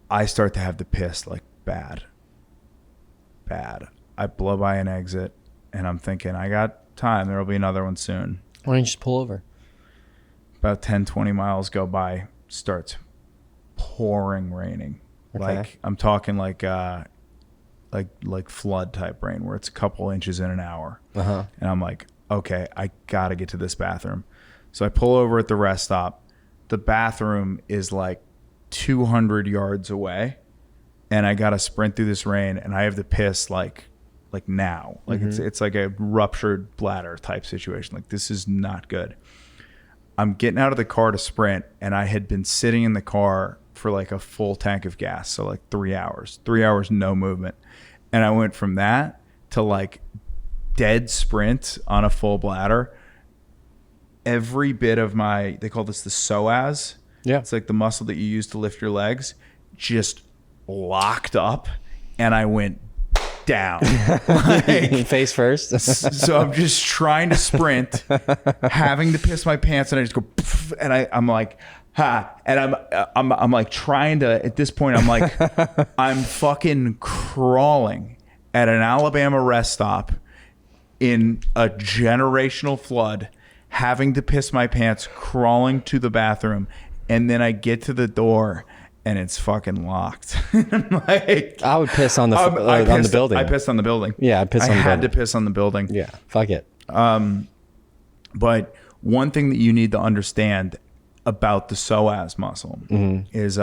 I start to have to piss like bad. I blow by an exit and I'm thinking, I got time. There'll be another one soon. Why don't you just pull over? About 10, 20 miles go by, starts pouring raining. Okay. Like I'm talking like flood type rain where it's a couple inches in an hour. Uh-huh. And I'm like, okay, I got to get to this bathroom. So I pull over at the rest stop. The bathroom is like 200 yards away. And I got to sprint through this rain and I have to piss like now. Like it's like a ruptured bladder type situation. Like this is not good. I'm getting out of the car to sprint and I had been sitting in the car for like a full tank of gas. So like 3 hours, no movement. And I went from that to like dead sprint on a full bladder. Every bit of they call this the psoas. Yeah. It's like the muscle that you use to lift your legs, just locked up. And I went down. Like, face first. So I'm just trying to sprint, having to piss my pants, and I just go, and I'm like, ha, and I'm like trying to. At this point, I'm like, I'm fucking crawling at an Alabama rest stop in a generational flood, having to piss my pants, crawling to the bathroom, and then I get to the door. And it's fucking locked. I'm like, I would piss on the building. I pissed on the building. Yeah, I pissed on the building. I had to piss on the building. Yeah, fuck it. But one thing that you need to understand about the psoas muscle is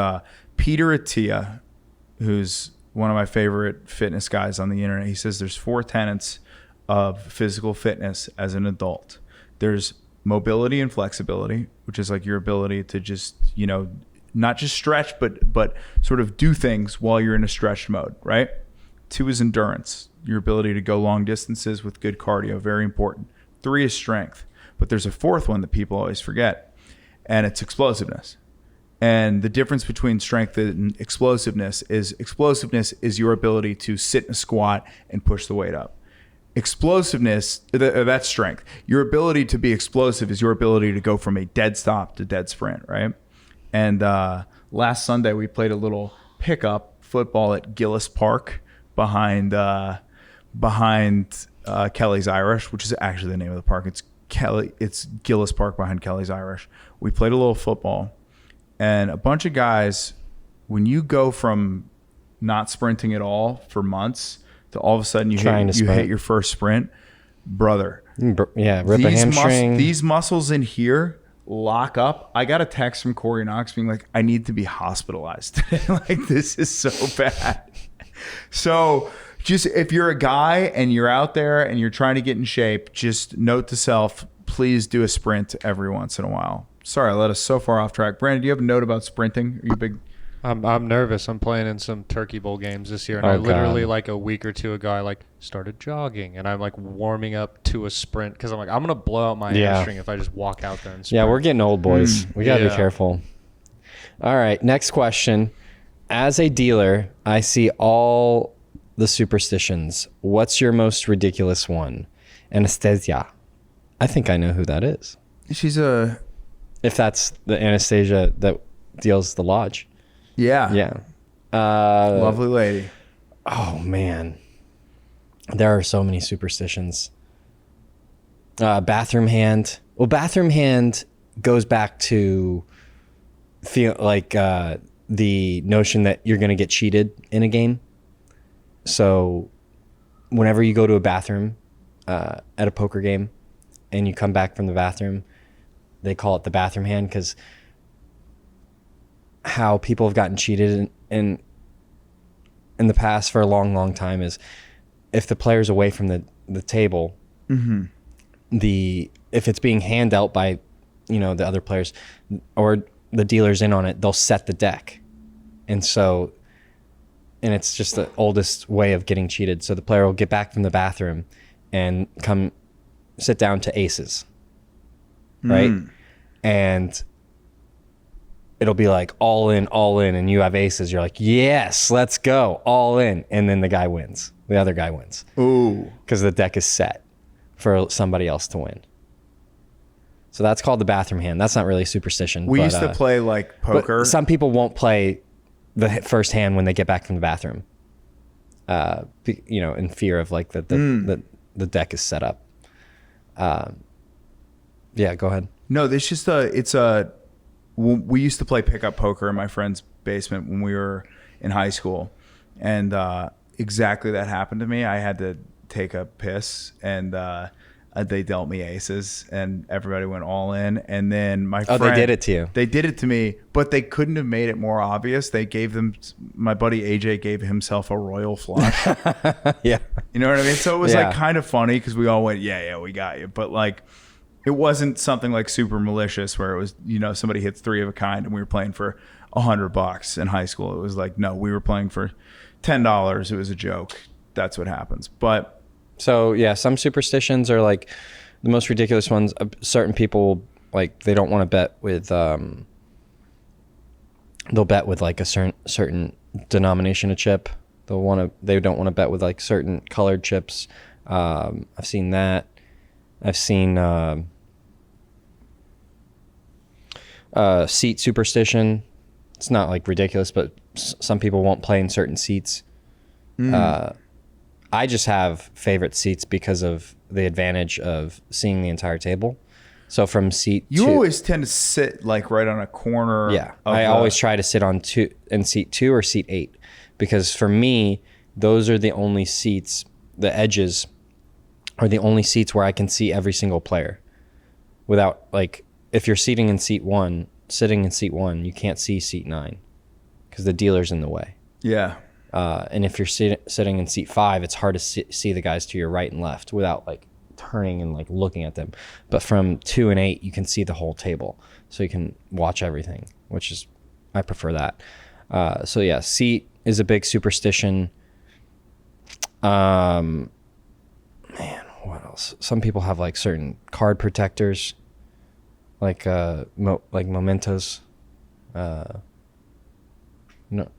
Peter Attia, who's one of my favorite fitness guys on the internet. He says there's 4 tenets of physical fitness as an adult. There's mobility and flexibility, which is like your ability to just, not just stretch, but sort of do things while you're in a stretched mode, right? 2 is endurance, your ability to go long distances with good cardio, very important. 3 is strength, but there's a 4th one that people always forget, and it's explosiveness. And the difference between strength and explosiveness is your ability to sit in a squat and push the weight up. Explosiveness, that's strength. Your ability to be explosive is your ability to go from a dead stop to dead sprint, right? And last Sunday we played a little pickup football at Gillis Park behind Kelly's Irish, which is actually the name of the park. It's Gillis Park behind Kelly's Irish. We played a little football. And a bunch of guys, when you go from not sprinting at all for months to all of a sudden you hit your first sprint, brother. Yeah, rip a hamstring. These muscles in here lock up. I got a text from Corey Knox being like, I need to be hospitalized today. Like, this is so bad. So just if you're a guy and you're out there and you're trying to get in shape, just note to self, please do a sprint every once in a while. Sorry, I led us so far off track. Brandon, do you have a note about sprinting? Are you big? I'm nervous. I'm playing in some Turkey Bowl games this year, and I literally like a week or two ago, I started jogging, and I'm like warming up to a sprint because I'm like, I'm gonna blow out my hamstring if I just walk out there and sprint. Yeah, we're getting old, boys. We gotta be careful. All right, next question. As a dealer, I see all the superstitions. What's your most ridiculous one? Anastasia. I think I know who that is. She's a... If that's the Anastasia that deals the lodge. Yeah. Yeah. Lovely lady. Oh, man. There are so many superstitions. Bathroom hand. Well, bathroom hand goes back to feel like the notion that you're going to get cheated in a game. So whenever you go to a bathroom at a poker game and you come back from the bathroom, they call it the bathroom hand because how people have gotten cheated in the past for a long, long time is if the player's away from the table, if it's being hand dealt by, the other players or the dealer's in on it, they'll set the deck. And it's just the oldest way of getting cheated. So the player will get back from the bathroom and come sit down to aces. Right? And it'll be like all in, and you have aces. You're like, yes, let's go, all in. And then the other guy wins. Ooh. Because the deck is set for somebody else to win. So that's called the bathroom hand. That's not really superstition. We used to play like poker. Some people won't play the first hand when they get back from the bathroom. In fear of like the deck is set up. Yeah, go ahead. No, we used to play pickup poker in my friend's basement when we were in high school. And exactly that happened to me. I had to take a piss and they dealt me aces and everybody went all in. And then my friend... Oh, they did it to you. They did it to me, but they couldn't have made it more obvious. My buddy AJ gave himself a royal flush. Yeah. You know what I mean? So it was like kind of funny because we all went, yeah, we got you. But like... It wasn't something like super malicious where it was, somebody hits 3 of a kind and we were playing for $100 in high school. It was like, no, we were playing for $10. It was a joke. That's what happens. But so yeah, some superstitions are like the most ridiculous ones. Certain people, like, they don't want to bet with, they'll bet with like a certain denomination of chip. They don't want to bet with like certain colored chips. I've seen that. I've seen seat superstition. It's not like ridiculous, but some people won't play in certain seats. I just have favorite seats because of the advantage of seeing the entire table. So from seat you 2, always tend to sit like right on a corner. Yeah, I always try to sit on seat 2 or seat 8 because for me, those are the only seats, the edges are the only seats where I can see every single player without, like, if you're sitting in seat 1, you can't see seat 9 because the dealer's in the way. Yeah. And if you're sitting in seat 5, it's hard to see the guys to your right and left without like turning and like looking at them. But from 2 and 8, you can see the whole table, so you can watch everything, which is I prefer that. So yeah, seat is a big superstition. Man, what else? Some people have like certain card protectors, like mementos. No,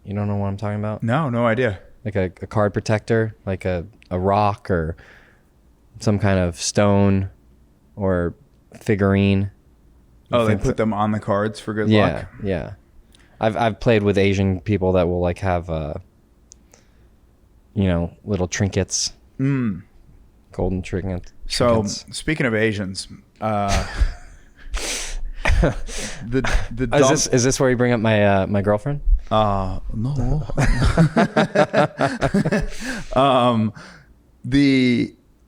you don't know what I'm talking about? No idea. Like a card protector, like a rock or some kind of stone or figurine. Oh, they put them on the cards for good yeah, luck? Yeah. I've played with Asian people that will like have, little trinkets. Golden trinkets. So speaking of Asians, is this where you bring up my girlfriend? No.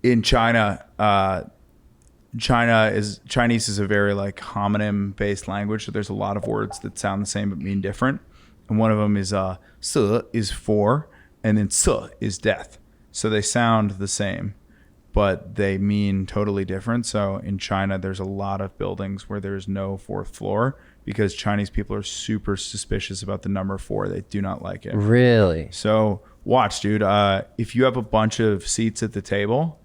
In China, Chinese is a very like homonym based language. So there's a lot of words that sound the same but mean different. And one of them is "se" is for, and then "se" is death. So they sound the same, but they mean totally different. So in China, there's a lot of buildings where there's no fourth floor because Chinese people are super suspicious about the number 4. They do not like it. Really? So watch, dude. If you have a bunch of seats at the table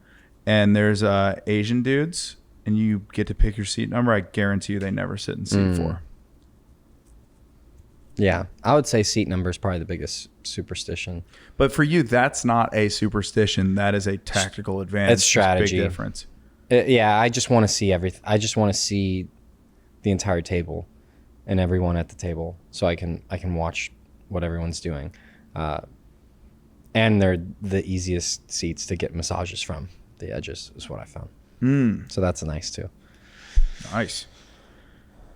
and there's Asian dudes and you get to pick your seat number, I guarantee you they never sit in seat 4. Yeah, I would say seat number is probably the biggest superstition. But for you, that's not a superstition. That is a tactical advantage. It's strategy. Big difference. Yeah, I just want to see everything. I just want to see the entire table and everyone at the table, so I can watch what everyone's doing. And they're the easiest seats to get massages from. The edges is what I found. So that's nice too. Nice.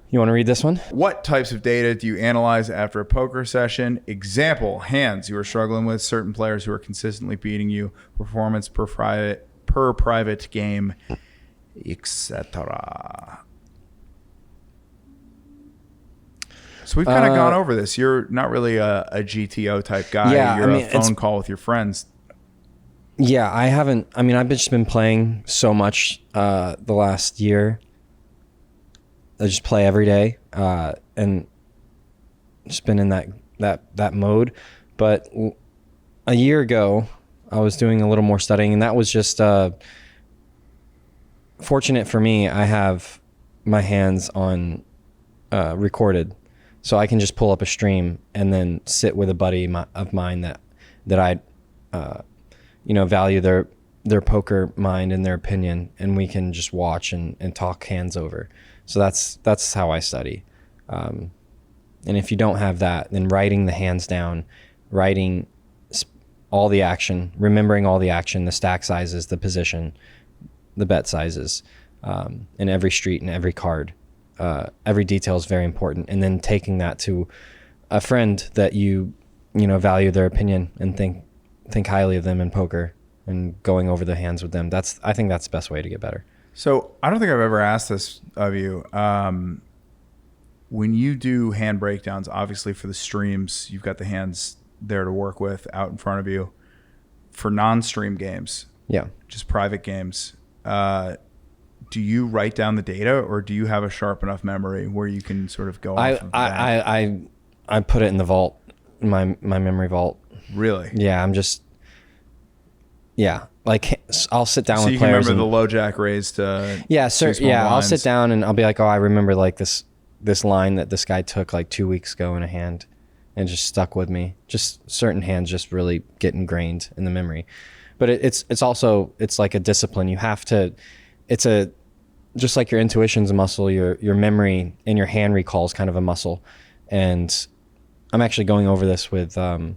You want to read this one? What types of data do you analyze after a poker session? Example, hands you are struggling with, certain players who are consistently beating you, performance per private game, etc. So we've kind of gone over this. You're not really a GTO type guy. Yeah, You're a phone call with your friends. Yeah, I haven't. I mean, I've just been playing so much the last year. I just play every day and just been in that mode. But a year ago, I was doing a little more studying, and that was just fortunate for me. I have my hands on recorded, so I can just pull up a stream and then sit with a buddy of mine that I value their poker mind and their opinion, and we can just watch and talk hands over. So that's how I study. And if you don't have that, then writing the hands down, writing all the action, remembering all the action, the stack sizes, the position, the bet sizes, in every street and every card, every detail is very important. And then taking that to a friend that you value their opinion and think highly of them in poker and going over the hands with them. I think that's the best way to get better. So I don't think I've ever asked this of you. When you do hand breakdowns, obviously for the streams, you've got the hands there to work with out in front of you. For non-stream games, just private games, do you write down the data, or do you have a sharp enough memory where you can sort of go off of that? I put it in the vault, my memory vault. Really? Yeah, like I'll sit down so with you players. Can remember the low jack raised to I'll sit down and I'll be like, oh, I remember like this line that this guy took like 2 weeks ago in a hand and just stuck with me. Just certain hands just really get ingrained in the memory. But it's also like a discipline. You have to, just like your intuition's a muscle, your memory and your hand recall is kind of a muscle. And I'm actually going over this with a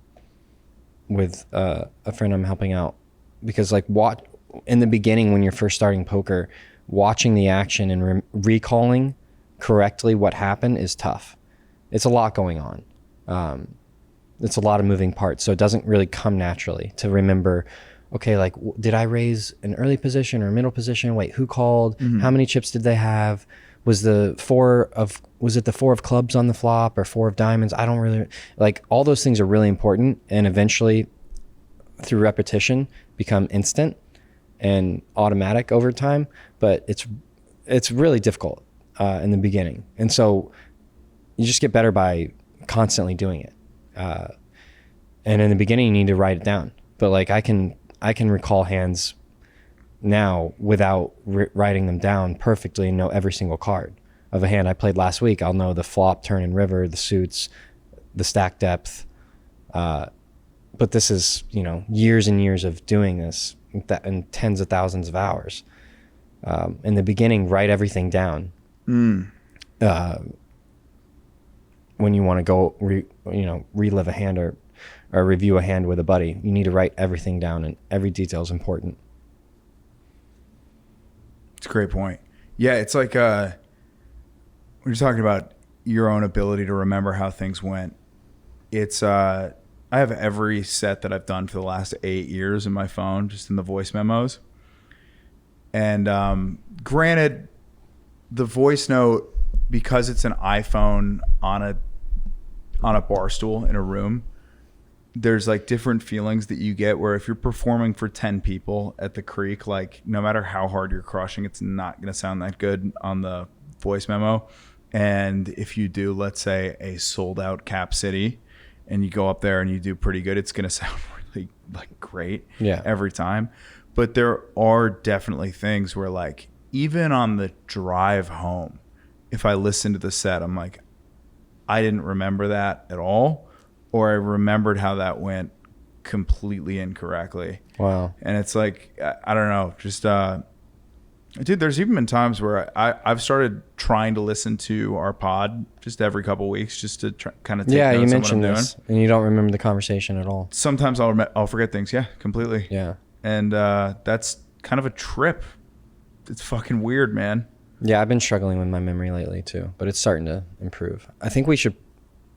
friend I'm helping out. Because like in the beginning when you're first starting poker, watching the action and recalling correctly what happened is tough. It's a lot going on. It's a lot of moving parts, so it doesn't really come naturally to remember, okay, like did I raise an early position or a middle position? Wait, who called? Mm-hmm. How many chips did they have? Was it the 4 of clubs on the flop or 4 of diamonds? I don't really like all those things are really important, and eventually through repetition become instant and automatic over time, but it's really difficult in the beginning. And so you just get better by constantly doing it. And in the beginning, you need to write it down. But like I can recall hands now without writing them down perfectly and know every single card of a hand I played last week. I'll know the flop, turn, and river, the suits, the stack depth. But this is, years and years of doing this and tens of thousands of hours. In the beginning, write everything down. When you want to go, relive a hand or review a hand with a buddy, you need to write everything down, and every detail is important. It's a great point. Yeah, it's like when you're talking about your own ability to remember how things went, it's I have every set that I've done for the last 8 years in my phone, just in the voice memos. And granted, the voice note, because it's an iPhone on a bar stool in a room, there's like different feelings that you get where if you're performing for 10 people at the creek, like no matter how hard you're crushing, it's not going to sound that good on the voice memo. And if you do, let's say, a sold out Cap City and you go up there and you do pretty good, it's going to sound really like great every time. But there are definitely things where, like, even on the drive home, if I listen to the set, I'm like, I didn't remember that at all, or I remembered how that went completely incorrectly. Wow. And it's like, I don't know, just dude, there's even been times where I've started trying to listen to our pod just every couple of weeks, just to kind of take notes you mentioned on what I'm this, doing. and you don't remember the conversation at all. Sometimes I'll forget things. Yeah, completely. Yeah. And that's kind of a trip. It's fucking weird, man. Yeah, I've been struggling with my memory lately too, but it's starting to improve. I think we should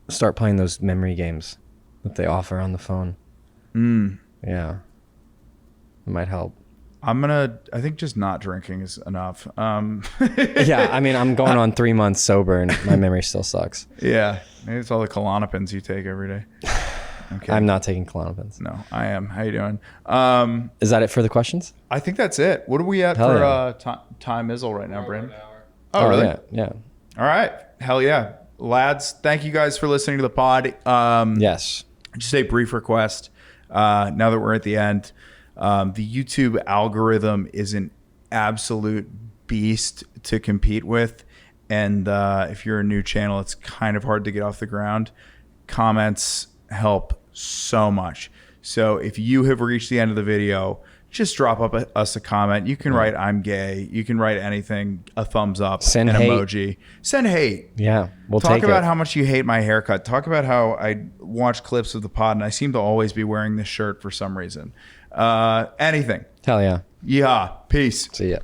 start playing those memory games that they offer on the phone. Yeah. It might help. I think just not drinking is enough. Yeah, I mean, I'm going on 3 months sober and my memory still sucks. Yeah. Maybe it's all the Klonopins you take every day. Okay. I'm not taking Klonopins. No, I am. How you doing? Is that it for the questions? I think that's it. What are we at for time Izzle right now, Brandon? Oh, really? Yeah. All right. Hell yeah. Lads, thank you guys for listening to the pod. Yes. Just a brief request. Now that we're at the end, the YouTube algorithm is an absolute beast to compete with. And if you're a new channel, it's kind of hard to get off the ground. Comments help so much. So if you have reached the end of the video, just drop us a comment. You can write "I'm gay." You can write anything, a thumbs up, Send an hate. emoji. Send hate. Yeah, we'll Talk take about it. how much you hate my haircut. Talk about how I watch clips of the pod and I seem to always be wearing this shirt for some reason. Anything. Hell yeah. Yeah. Peace. See ya.